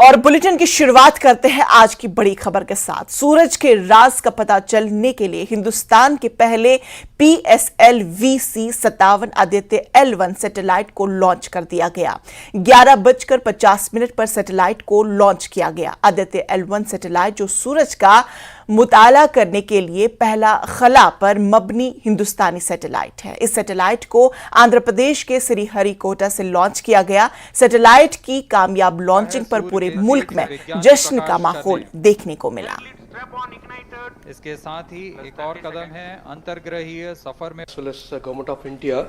और बुलेटिन की शुरुआत करते हैं आज की बड़ी खबर के साथ। सूरज के राज का पता चलने के लिए हिंदुस्तान के पहले PSLV-C-57 आदित्य L1 सैटेलाइट को लॉन्च कर दिया गया। 11:50 पर सैटेलाइट को लॉन्च किया गया। आदित्य L1 सैटेलाइट जो सूरज का मुताला करने के लिए पहला खला पर मबनी हिंदुस्तानी सैटेलाइट है। इस सैटेलाइट को आंध्र प्रदेश के श्रीहरिकोटा से लॉन्च किया गया। सैटेलाइट की कामयाब लॉन्चिंग पर पूरे मुल्क में जश्न का माहौल देखने को मिला। इसके साथ ही एक और कदम है अंतर्ग्रहीय सफर में government of India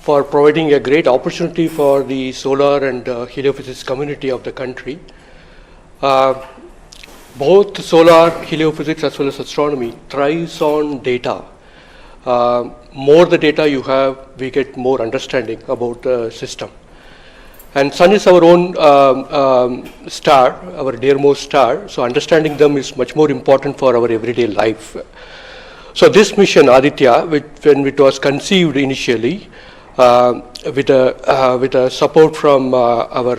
for providing a great opportunity for the solar and heliophysics community of the country. Both solar, heliophysics as well as astronomy thrives on data. More the data you have, we get more understanding about the system. And Sun is our own star, our dearmost star, so understanding them is much more important for our everyday life. So this mission, Aditya, when it was conceived initially, with a support from our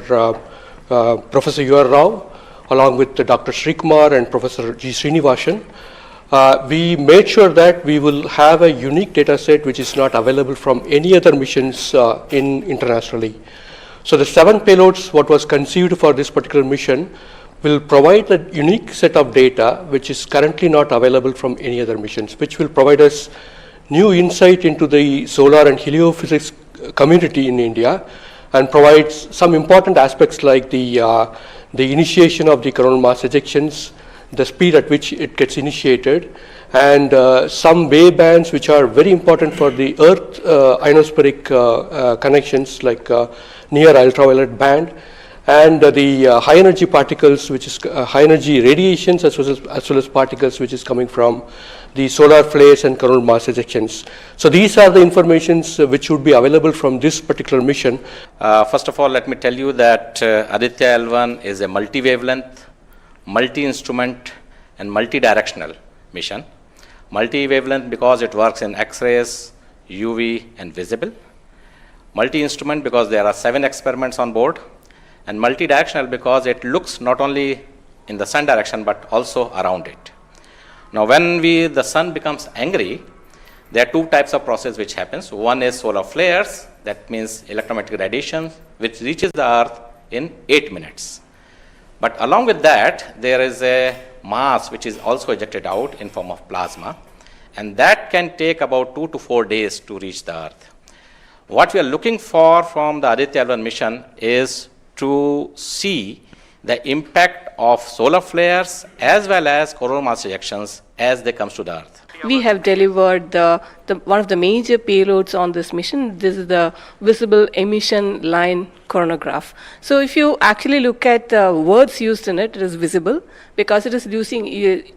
Professor U.R. Rao, along with Dr. Sri Kumar and Professor G. Srinivasan, we made sure that we will have a unique data set which is not available from any other missions internationally. So the 7 payloads, what was conceived for this particular mission, will provide a unique set of data which is currently not available from any other missions, which will provide us new insight into the solar and heliophysics community in India, and provides some important aspects like the initiation of the coronal mass ejections, the speed at which it gets initiated, and some wave bands which are very important for the Earth ionospheric connections like near ultraviolet band, and the high energy particles, which is high energy radiations as well as particles which is coming from the solar flares and coronal mass ejections. So these are the informations which would be available from this particular mission. First of all, let me tell you that Aditya L1 is a multi-wavelength, multi-instrument and multi-directional mission. Multi-wavelength because it works in X-rays, UV and visible. Multi-instrument because there are 7 experiments on board. And multi-directional because it looks not only in the sun direction but also around it. Now when the sun becomes angry, there are 2 types of process which happens. One is solar flares, that means electromagnetic radiation which reaches the earth in 8 minutes. But along with that, there is a mass which is also ejected out in form of plasma, and that can take about 2 to 4 days to reach the earth. What we are looking for from the Aditya L1 mission is to see the impact of solar flares as well as coronal mass ejections as they comes to the earth. We have delivered one of the major payloads on this mission. This is the visible emission line coronagraph. So if you actually look at the words used in it, it is visible because it is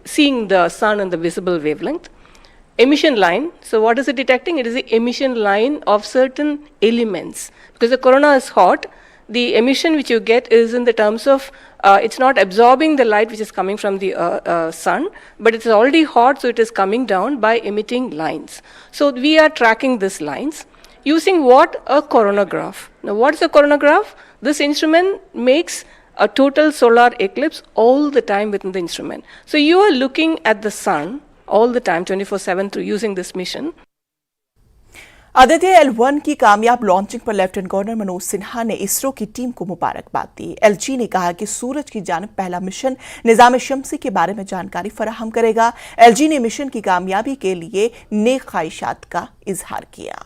seeing the sun in the visible wavelength. Emission line, so what is it detecting? It is the emission line of certain elements. Because the corona is hot, the emission which you get is in the terms of, it's not absorbing the light which is coming from the sun, but it's already hot, so it is coming down by emitting lines. So we are tracking these lines using what? A coronagraph. Now what is a coronagraph? This instrument makes a total solar eclipse all the time within the instrument. So you are looking at the sun all the time, 24/7 through using this mission. Aditya L1 की कामयाब launching पर lieutenant governor Manoj Sinha ने इसरो की team को मुबारकबाद दी। LG ने कहा कि सूरज की जानिब पहला मिशन निजाम शम्सी के बारे में जानकारी फराहम करेगा। एलजी ने मिशन की कामयाबी के लिए नेक ख्वाहिशात का इजहार किया।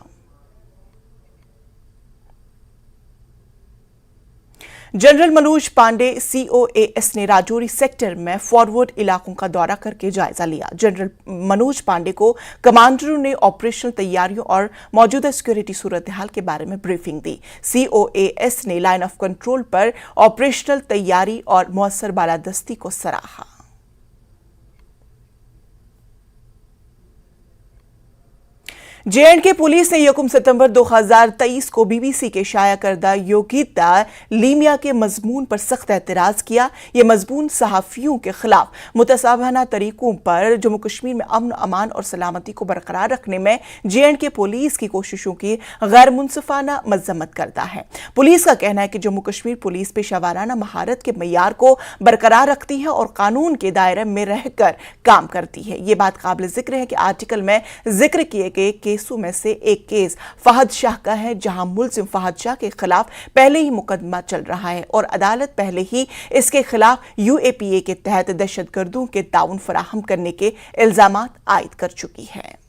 जनरल मनोज पांडे COAS ने राजौरी सेक्टर में फॉरवर्ड इलाकों का दौरा करके जायजा लिया। जनरल मनोज पांडे को कमांडरों ने ऑपरेशनल तैयारियों और मौजूदा सिक्योरिटी सूरत हाल के बारे में ब्रीफिंग दी। COAS ने लाइन ऑफ कंट्रोल पर ऑपरेशनल तैयारी और मौसर बालादस्ती को सराहा। जे.एंड.के पुलिस ने यकम सितंबर 2023 को बीबीसी के शाया करदा योगिता लीमिया के मजमून पर सख्त एतराज किया। ये मजमून सहाफियों के खिलाफ मुतसाबहाना तरीकों पर जम्मू कश्मीर में अमन अमान और सलामती को बरकरार रखने में जे.एंड.के पुलिस की कोशिशों की गैर मुनसिफाना मजम्मत करता है। पुलिस का कहना है कि जम्मू कश्मीर पुलिस पेशावराना महारत के मयार को बरकरार रखती है और कानून के दायरे में रहकर काम करती है। ये बात काबिल जिक्र है कि आर्टिकल में जिक्र किए गए केसों में से एक केस फहद शाह का है, जहां मुलजिम फहद शाह के खिलाफ पहले ही मुकदमा चल रहा है और अदालत पहले ही इसके खिलाफ यूएपीए के तहत दहशतगर्दों के ताउन फराहम करने के इल्जामात आयद कर चुकी है।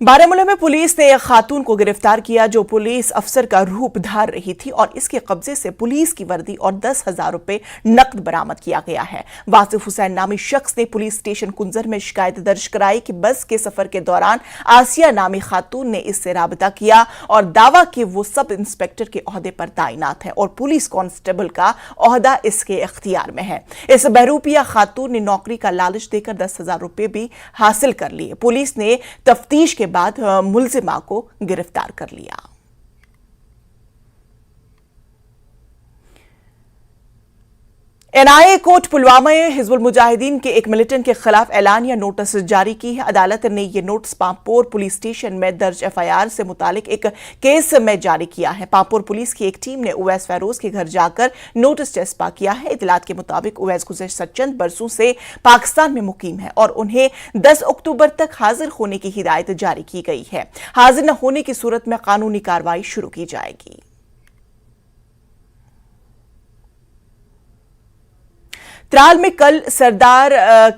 बारामूला में पुलिस ने एक खातून को गिरफ्तार किया जो पुलिस अफसर का रूप धार रही थी और इसके कब्जे से पुलिस की वर्दी और 10,000 रुपए नकद बरामद किया गया है। वासिफ हुसैन नामी शख्स ने पुलिस स्टेशन कुंजर में शिकायत दर्ज कराई कि बस के सफर के दौरान आसिया नामी खातून ने इससे राबता किया और दावा कि वो सब इंस्पेक्टर के ओहदे पर तैनात है और पुलिस कांस्टेबल का ओहदा इसके इख्तियार में है। इस बहरूपिया खातून ने नौकरी का लालच देकर 10,000 रुपए भी हासिल कर लिए। पुलिस ने तफ्तीश के बाद मुलजिमा को गिरफ्तार कर लिया। एनआईए कोर्ट पुलवामा में हिजबुल मुजाहिदीन के एक मिलिटेंट के खिलाफ एलानिया नोटिस जारी की है। अदालत ने यह नोटिस पामपोर पुलिस स्टेशन में दर्ज एफआईआर से मुतालिक एक केस में जारी किया है। पामपोर पुलिस की एक टीम ने उवैस फैरोज के घर जाकर नोटिस चस्पा किया है। इतलात के मुताबिक उवैस गुज़श्ता चंद बरसों से पाकिस्तान में मुकीम है और उन्हें 10 अक्टूबर तक हाजिर होने की हिदायत जारी की गई है। हाजिर न होने की सूरत में कानूनी कार्रवाई शुरू की जाएगी। त्राल में कल सरदार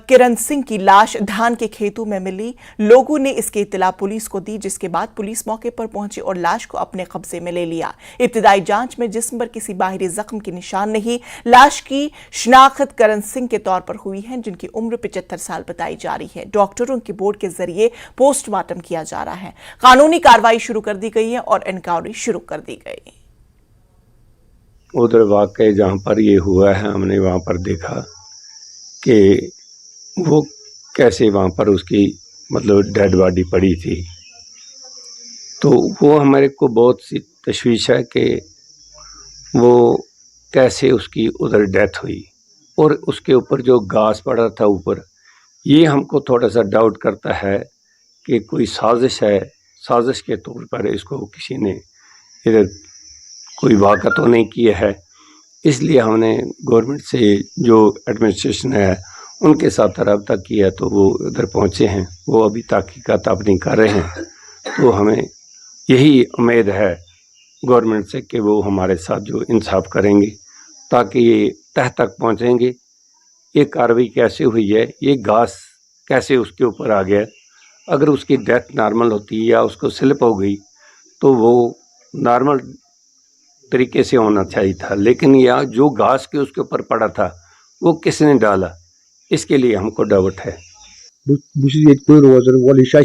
किरण सिंह की लाश धान के खेतों में मिली। लोगों ने इसकी इत्तला पुलिस को दी, जिसके बाद पुलिस मौके पर पहुंची और लाश को अपने कब्जे में ले लिया। इब्तिदाई जांच में जिस्म पर किसी बाहरी जख्म के निशान नहीं। लाश की शिनाख्त करण सिंह के तौर पर हुई है, जिनकी उम्र 75 साल बताई जा रही है। डॉक्टरों की बोर्ड के जरिए पोस्टमार्टम किया जा रहा है। कानूनी कार्रवाई शुरू कर दी गई है और इंक्वायरी शुरू कर दी गई। उधर वाकई जहाँ पर ये हुआ है, हमने वहाँ पर देखा कि वो कैसे वहाँ पर उसकी मतलब डेड बॉडी पड़ी थी। तो वो हमारे को बहुत सी तशवीश है कि वो कैसे उसकी उधर डेथ हुई और उसके ऊपर जो घास पड़ा था ऊपर, ये हमको थोड़ा सा डाउट करता है कि कोई साजिश है। साजिश के तौर पर इसको किसी ने इधर कोई वाक़ा तो नहीं किया है। इसलिए हमने गवर्नमेंट से जो एडमिनिस्ट्रेशन है उनके साथ रब्ता किया, तो वो उधर पहुँचे हैं। वो अभी तहकीकात अपनी कर रहे हैं। तो हमें यही उम्मीद है गवर्नमेंट से कि वो हमारे साथ जो इंसाफ करेंगे ताकि ये तह तक पहुँचेंगे। ये कार्रवाई कैसे हुई है, ये घास कैसे उसके ऊपर आ गया। अगर उसकी डेथ नॉर्मल होती या उसको स्लिप हो गई तो वो नॉर्मल तरीके से होना चाहिए था, लेकिन यह जो घास के उसके ऊपर पड़ा था वो किसने डाला, इसके लिए हमको डाउट है।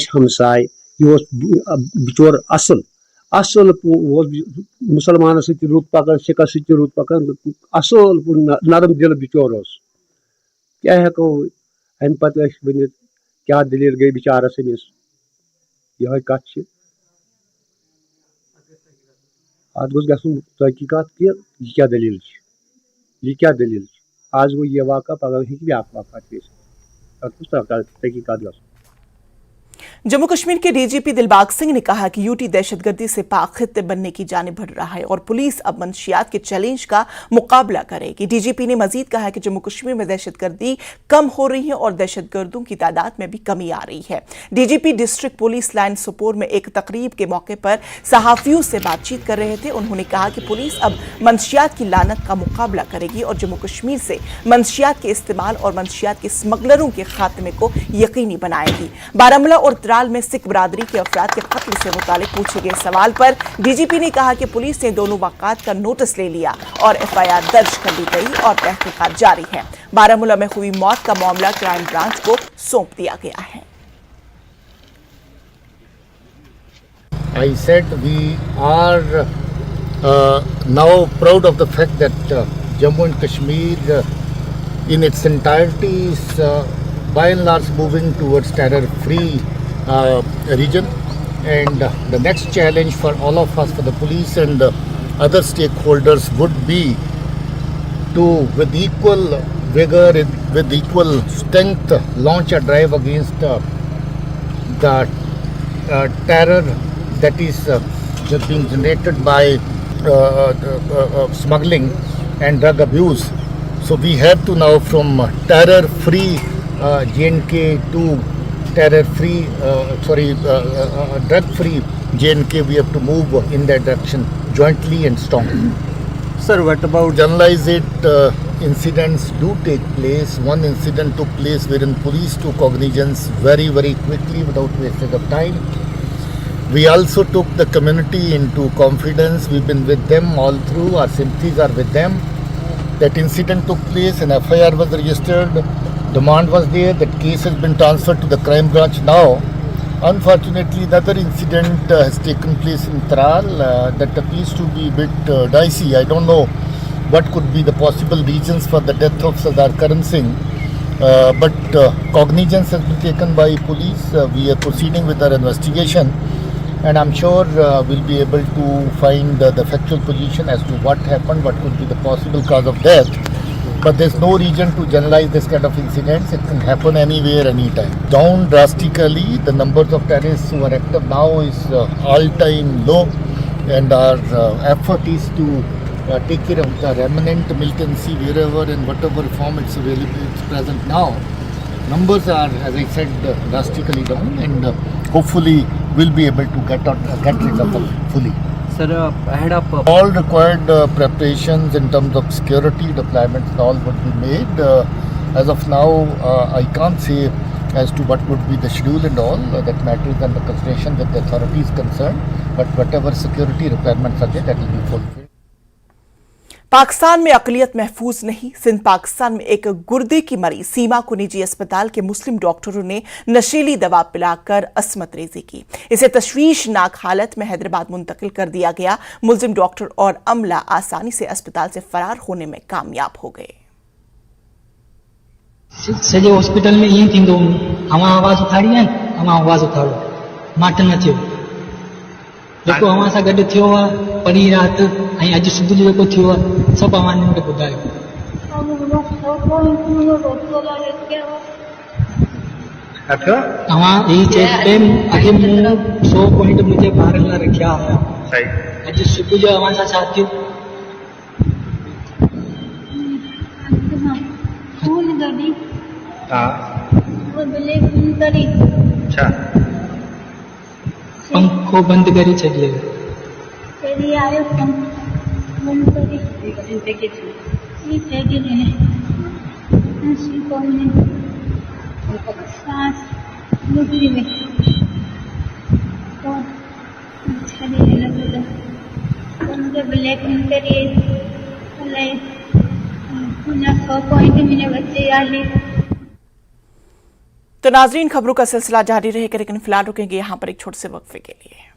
हमसाय बिचोर असल असल मुसलमान रुत पकान, सिख रुत पकान, असल नरम दिल बिचोर क्या हेको अम पे वन क्या दलील गई बिचारस अमिस। यह कत अत गोस गसन तहकीकात कि यह क्या दलील, यह क्या दलील। आज गो यह वाक़ा, पगह हेकि ब्याक वाक़ा पेश तहकीकात गसन। जम्मू कश्मीर के डीजीपी दिलबाग सिंह ने कहा कि यूटी दहशतगर्दी से पाक खित्ते बनने की जानिब बढ़ रहा है और पुलिस अब मंशियात के चैलेंज का मुकाबला करेगी। डीजीपी ने मजीद कहा कि जम्मू कश्मीर में दहशतगर्दी कम हो रही है और दहशतगर्दों की तादाद में भी कमी आ रही है। DGP district police line Sopore में एक तकरीब के मौके पर सहाफियों से बातचीत कर रहे थे। उन्होंने कहा कि पुलिस अब मंशियात की लानत का मुकाबला करेगी और जम्मू कश्मीर से मंशियात के इस्तेमाल और मंशियात के स्मगलरों के खात्मे को यकीनी बनाएगी। बारामूला और चित्राल में सिख बरादरी के अफराद के कत्ल से मुतालिक पूछे गए सवाल पर डीजीपी ने कहा कि पुलिस ने दोनों वाक़ात का नोटिस ले लिया और एफआईआर दर्ज कर ली गई और तहकीकात जारी है। बारामूला में हुई मौत का मामला क्राइम ब्रांच को सौंप दिया गया है। I said we are now proud of the fact that Jammu and Kashmir in its entirety is by and large moving towards terror-free region, and the next challenge for all of us, for the police and other stakeholders, would be to, with equal vigor, with equal strength, launch a drive against the terror that is just being generated by smuggling and drug abuse. So we have to now, from terror-free J&K to terror-free, drug-free J&K, we have to move in that direction jointly and strongly. Sir, what about Generalize it, incidents do take place. One incident took place wherein police took cognizance very, very quickly without wasting of time. We also took the community into confidence. We've been with them all through. Our sympathies are with them. That incident took place, an FIR was registered, demand was there, that case has been transferred to the crime branch now. Unfortunately, another incident has taken place in Tral that appears to be a bit dicey. I don't know what could be the possible reasons for the death of Sardar Karan Singh. But cognizance has been taken by police. We are proceeding with our investigation, and I'm sure we'll be able to find the factual position as to what happened, what could be the possible cause of death. But there's no reason to generalize this kind of incidents. It can happen anywhere, anytime. Down drastically, the numbers of terrorists who are active now is all-time low, and our effort is to take care of the remnant militancy wherever and whatever form it's available, it's present now. Numbers are, as I said, drastically down, and hopefully we'll be able to get rid of them fully. Sir, ahead of All required preparations in terms of security deployments and all would be made. As of now, I can't say as to what would be the schedule and all. That matter is under consideration with the authorities concerned. But whatever security requirements are there, that will be fulfilled. Pakistan में अकलियत महफूज नहीं। सिंध पाकिस्तान में एक गुर्दे की मरीज सीमा को निजी अस्पताल के मुस्लिम डॉक्टरों ने नशीली दवा पिलाकर अस्मत रेजी की। इसे तशवीशनाक हालत में हैदराबाद मुंतकिल कर दिया गया। मुलजिम डॉक्टर और अमला आसानी से अस्पताल से फरार होने में कामयाब हो गए। सॼे हॉस्पिटल में ईअं थींदो अवां आवाज़ उथारी आहिनि, अवां आवाज़ उथारो, माट न थियो। जेको अवां सां गॾु थियो आहे परीं राति ऐं अॼु सुबुह जो जेको थियो आहे सभु अवां मूंखे ॿुधायो। तव्हां ही चेक पे अॻे मूं 100 पॉइंट मुंहिंजे ॿारनि लाइ रखिया हुया। अॼु सुबुह जो अवां सां छा थियो? पंखो बंद करे छॾियो। ब्लैक करिए 100 पॉइंट मैंने बच्चे आले। तो नाजरीन, खबरों का सिलसिला जारी रहेगा, लेकिन फिलहाल रुकेंगे यहाँ पर एक छोटे से वक्फे के लिए।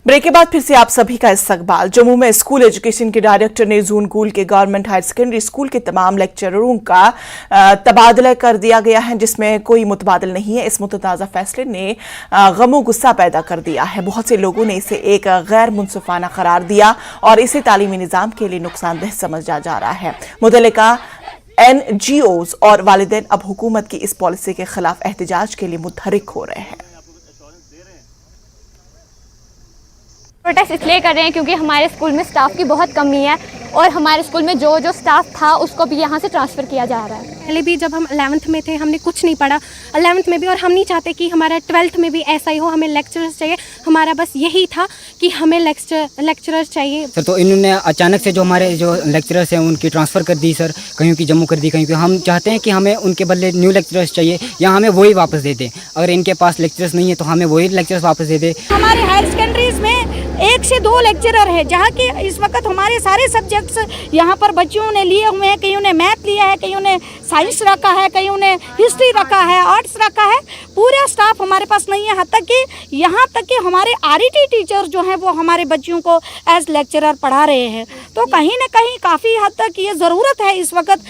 ब्रेक के बाद फिर से आप सभी का इस्तकबाल। जम्मू में स्कूल एजुकेशन के डायरेक्टर ने जूनगुल के गवर्नमेंट हायर सेकेंडरी स्कूल के तमाम लेक्चररों का तबादला कर दिया गया है, जिसमें कोई मुतबादल नहीं है। इस मुतनाज़ा फैसले ने गमो गुस्सा पैदा कर दिया है। बहुत से लोगों ने इसे एक गैर मुनसिफाना करार दिया और इसे तालीमी निज़ाम के लिए नुकसानदेह समझा जा रहा है। मुतल्लिका NGOs और वालिदैन अब हुकूमत की इस पॉलिसी के खिलाफ एहतजाज के लिए मुतहरिक हो रहे हैं। प्रोटेस्ट इसलिए कर रहे हैं क्योंकि हमारे स्कूल में स्टाफ की बहुत कमी है और हमारे स्कूल में जो स्टाफ था उसको भी यहाँ से ट्रांसफ़र किया जा रहा है। पहले भी जब हम 11th में थे हमने कुछ नहीं पढ़ा, 11th में भी, और हम नहीं चाहते कि हमारा 12th में भी ऐसा ही हो। हमें लेक्चरर्स चाहिए, हमारा बस यही था कि हमें लेक्चरर्स चाहिए। सर तो इन्होंने अचानक से जो हमारे जो लेक्चरर्स हैं उनकी ट्रांसफ़र कर दी सर, कहीं की जम्मू कर दी, कहीं की। हम चाहते हैं कि हमें उनके बदले न्यू लेक्चरर्स चाहिए या हमें वही वापस दे दें। अगर इनके पास लेक्चरर्स नहीं है तो हमें वही लेक्चरर्स वापस दे दें। हमारे हायर सेकेंडरीज में 1 से 2 लेक्चरर है, जहाँ कि इस वक्त हमारे सारे सब्जेक्ट्स यहाँ पर बच्चों ने लिए हुए हैं। कईयों ने मैथ लिया है, कईयों ने साइंस रखा है, कईयों ने हिस्ट्री रखा है, आर्ट्स रखा है। पूरा स्टाफ हमारे पास नहीं है। यहाँ तक कि हमारे RET टीचर्स जो हैं वो हमारे बच्चों को एज लेक्चरर पढ़ा रहे हैं। तो कहीं ना कहीं काफ़ी हद तक ये ज़रूरत है इस वक्त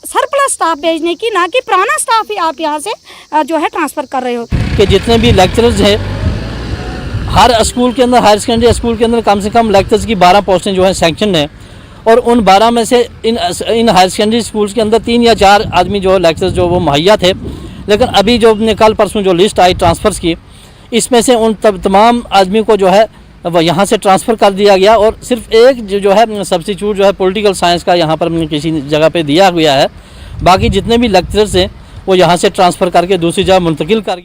सरप्लस स्टाफ भेजने की, ना कि पुराना स्टाफ ही आप यहाँ से जो है ट्रांसफ़र कर रहे हो। कि जितने भी लेक्चरर्स हैं हर स्कूल के अंदर, हायर सेकेंडरी स्कूल के अंदर कम से कम लेक्चर्स की 12 पोस्टें जो है सैंक्शन है, और उन 12 में से इन हायर सेकेंडरी स्कूल्स के अंदर 3 या 4 आदमी जो लेक्चर्स जो वो मुहैया थे। लेकिन अभी जो कल परसों जो लिस्ट आई ट्रांसफ़र्स की, इसमें से उन तमाम आदमी को जो है वो यहाँ से ट्रांसफ़र कर दिया गया और सिर्फ एक जो है सब्स्टिट्यूट जो है पॉलिटिकल साइंस का यहाँ पर किसी जगह पे दिया गया है। बाकी जितने भी लेक्चरर्स हैं वो यहाँ से ट्रांसफ़र करके दूसरी जगह मुंतकिल कर।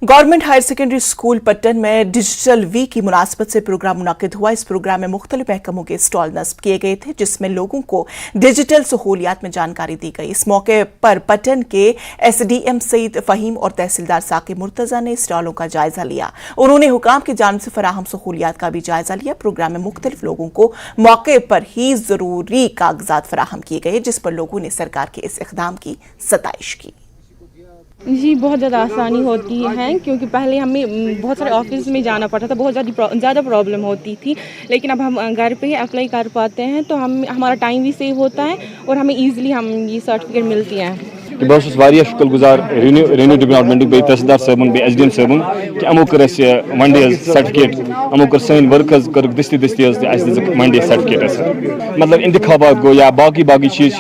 Government higher secondary school Pattan में डिजिटल वीक की मुनासबत से प्रोग्राम मुनाकिद हुआ। इस प्रोग्राम में मुख्तलिफ महकमों के स्टॉल नस्ब किए गए थे, जिसमें लोगों को डिजिटल सहूलियात में जानकारी दी गई। इस मौके पर पट्टन के SDM सईद फ़हीम और तहसीलदार साकिब मुर्तज़ा ने स्टॉलों का जायजा लिया। उन्होंने हुकाम की जानिब से फराहम सहूलियात का भी जायजा लिया। प्रोग्राम में मुख्तलिफ लोगों को मौके पर ही ज़रूरी कागजात फराहम किए गए, जिस पर लोगों ने सरकार के इस इक़दाम की सताइश की। जी बहुत ज़्यादा आसानी होती है, क्योंकि पहले हमें बहुत सारे ऑफिस में जाना पड़ता था, बहुत ज़्यादा प्रॉब्लम होती थी। लेकिन अब हम घर पे ही अप्लाई कर पाते हैं, तो हमारा टाइम भी सेव होता है और हमें ईजिली हम ये सर्टिफिकेट मिलती हैं। बहुत शुक्रगुजार रेन्यू डिपार्टमेंट बे तहसीलदार साहबन बे SDM साहबन कि अमो कर वन डे सर्टिफिकेट, अमो कर सन वर्क कर दस्ती वन डे सर्टिफिकेट। मतलब इंतखाबात गो या बाकी चीज़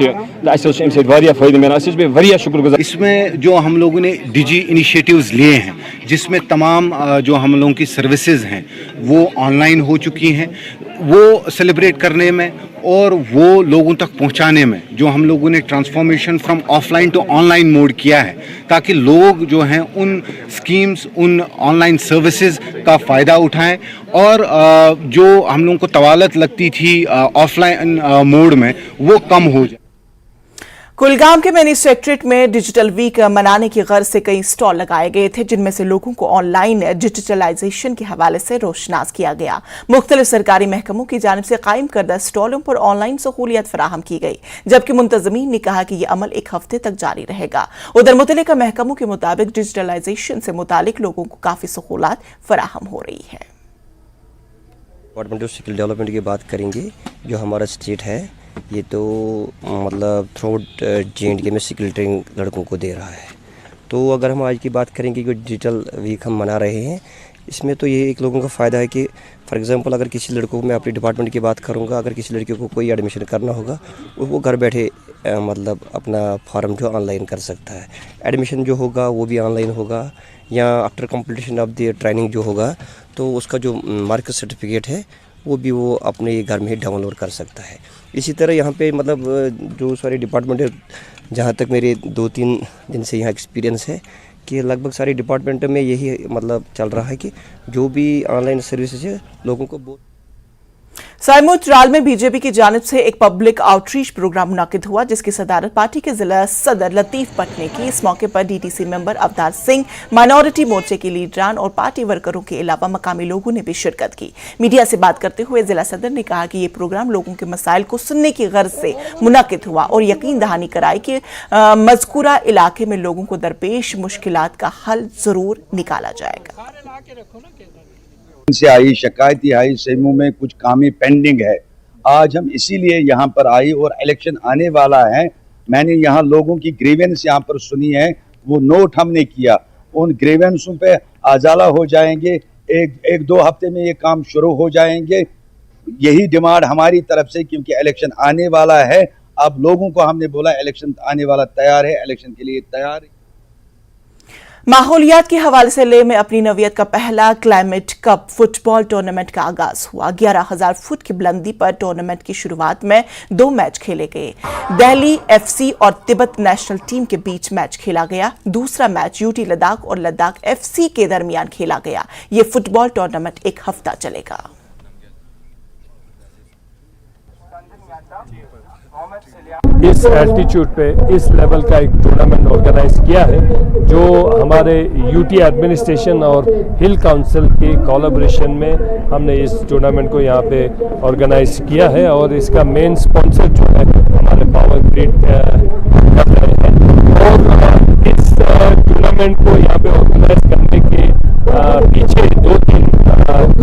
फ़ायदे मिला। शुक्रगुजार। इसमें जो हम लोगों ने डिजी इनिशिएटिव्स लिए हैं, जिसमें तमाम जो हम लोगों की सर्विसेज हैं वो ऑनलाइन हो चुकी हैं, वो सेलिब्रेट करने में और वो लोगों तक पहुंचाने में जो हम लोगों ने transformation from offline to online mode किया है, ताकि लोग जो हैं उन स्कीम्स, उन ऑनलाइन सर्विसेज का फ़ायदा उठाएं और जो हम लोगों को तवालत लगती थी ऑफलाइन मोड में वो कम हो जाए। कुलगाम के मिनी सेक्रेटरीट में डिजिटल वीक मनाने की गर्ज से कई स्टॉल लगाए गए थे, जिनमें से लोगों को ऑनलाइन डिजिटलाइजेशन के हवाले से रोशनास किया गया। मुख्तलिफ सरकारी महकमों की जानिब से कायम करदा स्टॉलों पर ऑनलाइन सहूलियत फराहम की गई, जबकि मुंतजमीन ने कहा कि यह अमल 1 हफ्ते तक जारी रहेगा। उधर मुतल्लिका महकमों के मुताबिक डिजिटलाइजेशन से मुतालिक लोगों को काफ़ी सहूलत फराहम हो रही है। डिपार्टमेंट ऑफ स्किल डेवलपमेंट की बात करेंगे, जो हमारा स्टेट है ये तो मतलब थ्रूआउट JNK में स्किल ट्रेनिंग लड़कों को दे रहा है। तो अगर हम आज की बात करेंगे कि डिजिटल वीक हम मना रहे हैं, इसमें तो ये एक लोगों का फ़ायदा है कि फॉर एग्जांपल अगर किसी लड़कों को, मैं अपने डिपार्टमेंट की बात करूँगा, अगर किसी लड़के को कोई एडमिशन करना होगा वो घर बैठे मतलब अपना फॉर्म जो ऑनलाइन कर सकता है। एडमिशन जो होगा वो भी ऑनलाइन होगा, या after completion of the training जो होगा तो उसका जो मार्क्स सर्टिफिकेट है वो भी वो अपने घर में ही डाउनलोड कर सकता है। इसी तरह यहाँ पे मतलब जो सारे डिपार्टमेंट है, जहाँ तक मेरे 2-3 दिन से यहाँ एक्सपीरियंस है कि लगभग सारे डिपार्टमेंट में यही मतलब चल रहा है कि जो भी ऑनलाइन सर्विसेज है लोगों को बहुत। साइमूद त्राल में बीजेपी की जानिब से एक पब्लिक आउटरीच प्रोग्राम मुनाकिद हुआ, जिसकी सदारत पार्टी के जिला सदर लतीफ भट्ट ने की। इस मौके पर DTC member Avtar Singh, minority मोर्चे के लीडरान और पार्टी वर्करों के अलावा मकामी लोगों ने भी शिरकत की। मीडिया से बात करते हुए जिला सदर ने कहा कि ये प्रोग्राम लोगों के मसाइल को सुनने की गर्ज से मुनाकिद हुआ और यकीन दहानी कराई कि मज़कूरा इलाके में लोगों को दरपेश मुश्किलात का हल जरूर निकाला जाएगा। से आई शिकायत ये आई सेमू में कुछ कामें पेंडिंग है। आज हम इसीलिए यहाँ पर आए और इलेक्शन आने वाला है। मैंने यहाँ लोगों की ग्रीवेंस यहाँ पर सुनी है, वो नोट हमने किया, उन ग्रीवेंसों पे आजाला हो जाएंगे। एक दो हफ्ते में ये काम शुरू हो जाएंगे। यही डिमांड हमारी तरफ से, क्योंकि इलेक्शन आने वाला है। अब लोगों को हमने बोला इलेक्शन आने वाला, तैयार है, इलेक्शन के लिए तैयार है। माहौलियात के हवाले से लेह में अपनी नवियत का पहला क्लाइमेट कप फुटबॉल टूर्नामेंट का आगाज हुआ। 11,000 फुट की बुलंदी पर टूर्नामेंट की शुरुआत में 2 मैच खेले गए। दिल्ली एफसी और तिब्बत नेशनल टीम के बीच मैच खेला गया। दूसरा मैच यूटी लद्दाख और लद्दाख एफसी के दरमियान खेला गया। ये फुटबॉल टूर्नामेंट 1 हफ्ता चलेगा। इस एल्टीट्यूड पे इस लेवल का एक टूर्नामेंट ऑर्गेनाइज किया है, जो हमारे यूटी एडमिनिस्ट्रेशन और हिल काउंसिल के कोलैबोरेशन में हमने इस टूर्नामेंट को यहाँ पे ऑर्गेनाइज किया है। और इसका मेन स्पॉन्सर जो है हमारे पावर ग्रिड कर रहे हैं। और इस टूर्नामेंट को यहाँ पे ऑर्गेनाइज करने के पीछे 2-3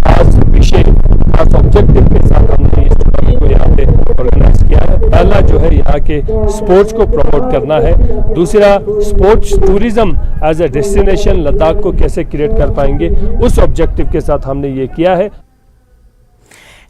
खास विषय, खास ऑब्जेक्टिव के साथ हमने इस टूर्नामेंट को यहाँ पे ऑर्गेनाइज किया है। पहला जो है यहाँ के स्पोर्ट्स को प्रमोट करना है। दूसरा, sports tourism as a destination Ladakh को कैसे क्रिएट कर पाएंगे, उस ऑब्जेक्टिव के साथ हमने ये किया है।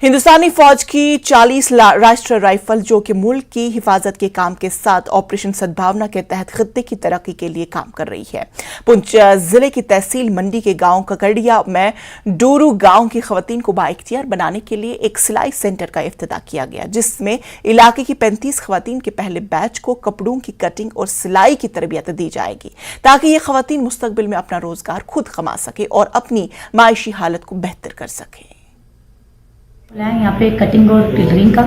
हिंदुस्तानी फौज की 40 राष्ट्रीय राइफल जो कि मुल्क की हिफाजत के काम के साथ ऑपरेशन सद्भावना के तहत खित्ते की तरक्की के लिए काम कर रही है। पुंछ जिले की तहसील मंडी के गांव ककड़िया में डोरू गांव की खवातीन को बाइख्तियार बनाने के लिए एक सिलाई सेंटर का इफ्तिताह किया गया, जिसमें इलाके की 35 खवातीन के पहले बैच को कपड़ों की कटिंग और सिलाई की तरबियत दी जाएगी, ताकि ये खवातीन मुस्तकबिल में अपना रोजगार खुद कमा सके और अपनी मायशी हालत को बेहतर कर सके। यहाँ पे कटिंग और टेलरिंग का,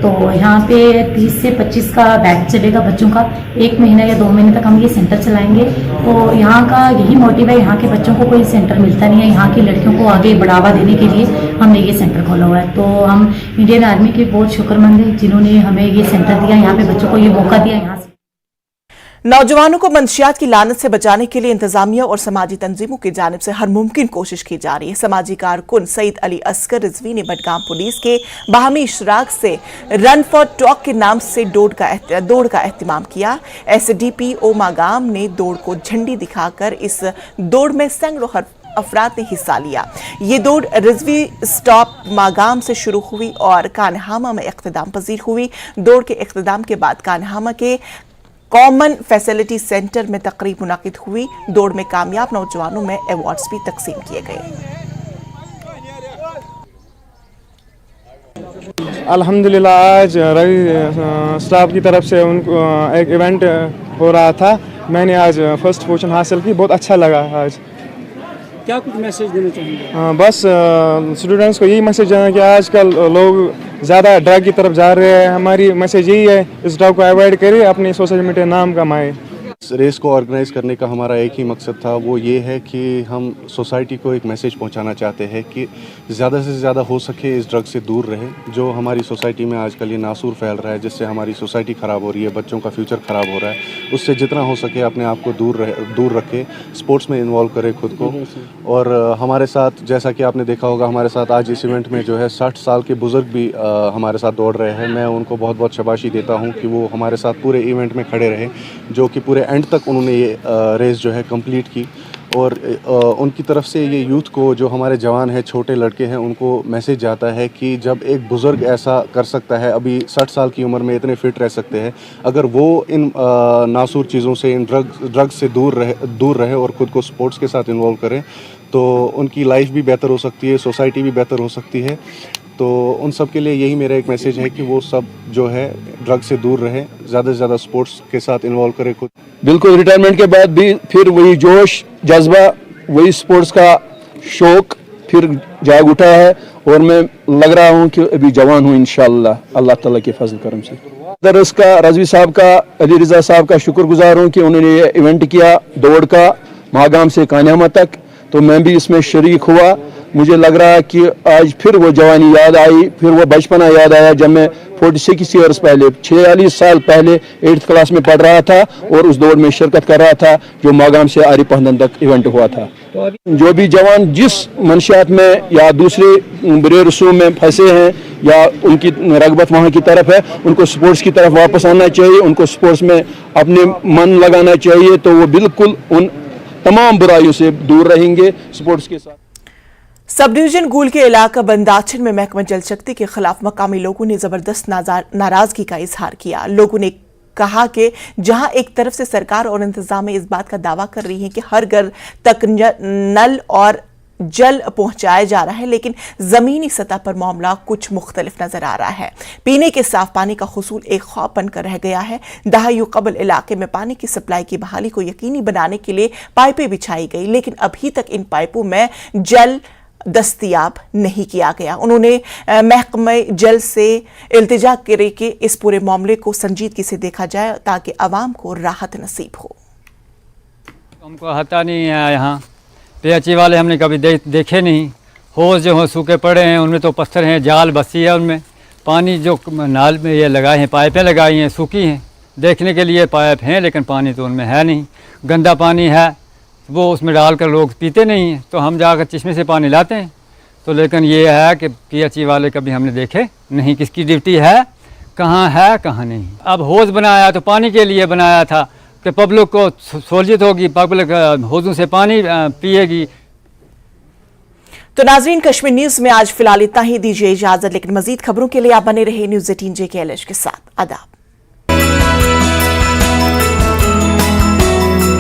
तो यहाँ पे 30 से 25 का बैच चलेगा बच्चों का। 1 महीना या 2 महीने तक हम ये सेंटर चलाएंगे। तो यहाँ का यही मोटिव है, यहाँ के बच्चों को कोई सेंटर मिलता नहीं है, यहाँ की लड़कियों को आगे बढ़ावा देने के लिए हमने ये सेंटर खोला हुआ है। तो हम इंडियन आर्मी के बहुत शुक्रमंद हैं जिन्होंने हमें ये सेंटर दिया, यहाँ पे बच्चों को ये मौका दिया। यहाँ से नौजवानों को मंशियात की लानत से बचाने के लिए इंतजामिया और समाजी तंजीमों की जानिब से हर मुमकिन कोशिश की जा रही है। समाजी कारकुन सईद अली असगर रिजवी ने बडगाम पुलिस के बाहमी इश्तराक से रन फॉर टॉक के नाम से दौड़ का एहतमाम किया। SDPO मागाम ने दौड़ को झंडी दिखाकर इस दौड़ में सैकड़ों अफराद ने हिस्सा लिया। ये दौड़ रिजवी स्टॉप मागाम से शुरू हुई और कानहामा में इख्तिताम पजीर हुई। दौड़ के इख्तिताम के बाद कानहामा के कॉमन फैसिलिटी सेंटर में तकरीब मुनाकिद हुई। दौड़ में कामयाब नौजवानों में अवार्ड्स भी तकसीम किए गए। अल्हम्दुलिल्लाह आज रवि स्टाफ की तरफ से उनको एक इवेंट हो रहा था, मैंने आज फर्स्ट पोजीशन हासिल की, बहुत अच्छा लगा। आज क्या कुछ मैसेज देना चाहेंगे? बस स्टूडेंट्स को यही मैसेज देना कि आजकल लोग ज़्यादा ड्रग की तरफ जा रहे हैं। हमारी मैसेज यही है, इस ड्रग को अवॉइड करिए, अपनी सोसाइटी में नाम कमाएं। इस रेस को ऑर्गेनाइज करने का हमारा एक ही मकसद था, वो ये है कि हम सोसाइटी को एक मैसेज पहुंचाना चाहते हैं कि ज़्यादा से ज़्यादा हो सके इस ड्रग से दूर रहे। जो हमारी सोसाइटी में आजकल ये नासूर फैल रहा है, जिससे हमारी सोसाइटी ख़राब हो रही है, बच्चों का फ्यूचर ख़राब हो रहा है, उससे जितना हो सके अपने आप को दूर रखे, स्पोर्ट्स में इन्वॉल्व करें खुद को। और हमारे साथ, जैसा कि आपने देखा होगा, हमारे साथ आज इस इवेंट में जो है 60 साल के बुज़ुर्ग भी हमारे साथ दौड़ रहे हैं। मैं उनको बहुत बहुत शाबाशी देता हूँ कि वो हमारे साथ पूरे इवेंट में खड़े रहे, जो कि पूरे एंड तक उन्होंने ये रेस जो है कंप्लीट की। और उनकी तरफ से ये यूथ को, जो हमारे जवान हैं, छोटे लड़के हैं, उनको मैसेज जाता है कि जब एक बुज़ुर्ग ऐसा कर सकता है, अभी 60 साल की उम्र में इतने फिट रह सकते हैं, अगर वो इन नासूर चीज़ों से, इन ड्रग्स से दूर रहे और ख़ुद को स्पोर्ट्स के साथ इन्वॉल्व करें, तो उनकी लाइफ भी बेहतर हो सकती है, सोसाइटी भी बेहतर हो सकती है। तो उन सब के लिए यही मेरा एक मैसेज है कि वो सब जो है ड्रग से दूर रहे, ज़्यादा से ज़्यादा स्पोर्ट्स के साथ इन्वॉल्व करें खुद। बिल्कुल, रिटायरमेंट के बाद भी फिर वही जोश जज्बा, वही स्पोर्ट्स का शौक फिर जाग उठा है और मैं लग रहा हूँ कि अभी जवान हूँ इंशाअल्लाह, अल्लाह ताला के फजल करम से। दरस का रजवी साहब का, अली रज़ा साहब का शुक्रगुजार हूँ कि उन्होंने ये इवेंट किया दौड़ का, मागाम से कान्यामा तक। तो मैं भी इसमें शरीक हुआ। मुझे लग रहा है कि आज फिर वो जवानी याद आई, फिर वो बचपना याद आया जब मैं 46 ईयर्स पहले 46 साल पहले 8th क्लास में पढ़ रहा था और उस दौड़ में शिरकत कर रहा था जो मागाम से आरी पहनन तक इवेंट हुआ था। जो भी जवान जिस मंशियात में या दूसरे बुरे रसूम में फंसे हैं या उनकी रगबत वहाँ की तरफ है, उनको स्पोर्ट्स की तरफ वापस आना चाहिए, उनको स्पोर्ट्स में अपने मन लगाना चाहिए, तो वो बिल्कुल उन तमाम बुराइयों से दूर रहेंगे स्पोर्ट्स के साथ। सब डिवीजन गूल के इलाका बंदाचन में महकमा जल शक्ति के खिलाफ मकामी लोगों ने जबरदस्त नाराजगी का इजहार किया। लोगों ने कहा कि जहां एक तरफ से सरकार और इंतजामिया इस बात का दावा कर रही है कि हर घर तक नल और जल पहुंचाया जा रहा है, लेकिन जमीनी सतह पर मामला कुछ मुख्तलिफ नजर आ रहा है। पीने के साफ पानी का हुसूल एक ख्वाब बनकर रह गया है। दहाइयों कबल इलाके में पानी की सप्लाई की बहाली को यकीनी बनाने के लिए पाइपें बिछाई गई, लेकिन अभी तक इन पाइपों में जल दस्तयाब नहीं किया गया। उन्होंने महकमा जल से इल्तिजा करे कि इस पूरे मामले को संजीदगी से देखा जाए ताकि आवाम को राहत नसीब हो। हमको आता नहीं है, यहाँ पीएचई वाले हमने कभी देखे नहीं। होज जो हैं सूखे पड़े हैं, उनमें तो पत्थर हैं, जाल बसी है उनमें। पानी जो नाल में ये लगाए हैं, पाइपें लगाई हैं, सूखी हैं। देखने के लिए पाइप हैं लेकिन पानी तो उनमें है नहीं। गंदा पानी है, वो उसमें डालकर लोग पीते नहीं हैं, तो हम जाकर चश्मे से पानी लाते हैं। तो लेकिन ये है कि पीएचई वाले कभी हमने देखे नहीं, किसकी ड्यूटी है, कहाँ नहीं। अब होज बनाया तो पानी के लिए बनाया था कि पब्लिक को सहूलियत होगी, पब्लिक होजों से पानी पिएगी। तो नाजरीन, कश्मीर न्यूज में आज फिलहाल इतना ही। दीजिए इजाजत, लेकिन मजीद खबरों के लिए आप बने रहे न्यूज़ 18 JKLH के साथ। आदाब।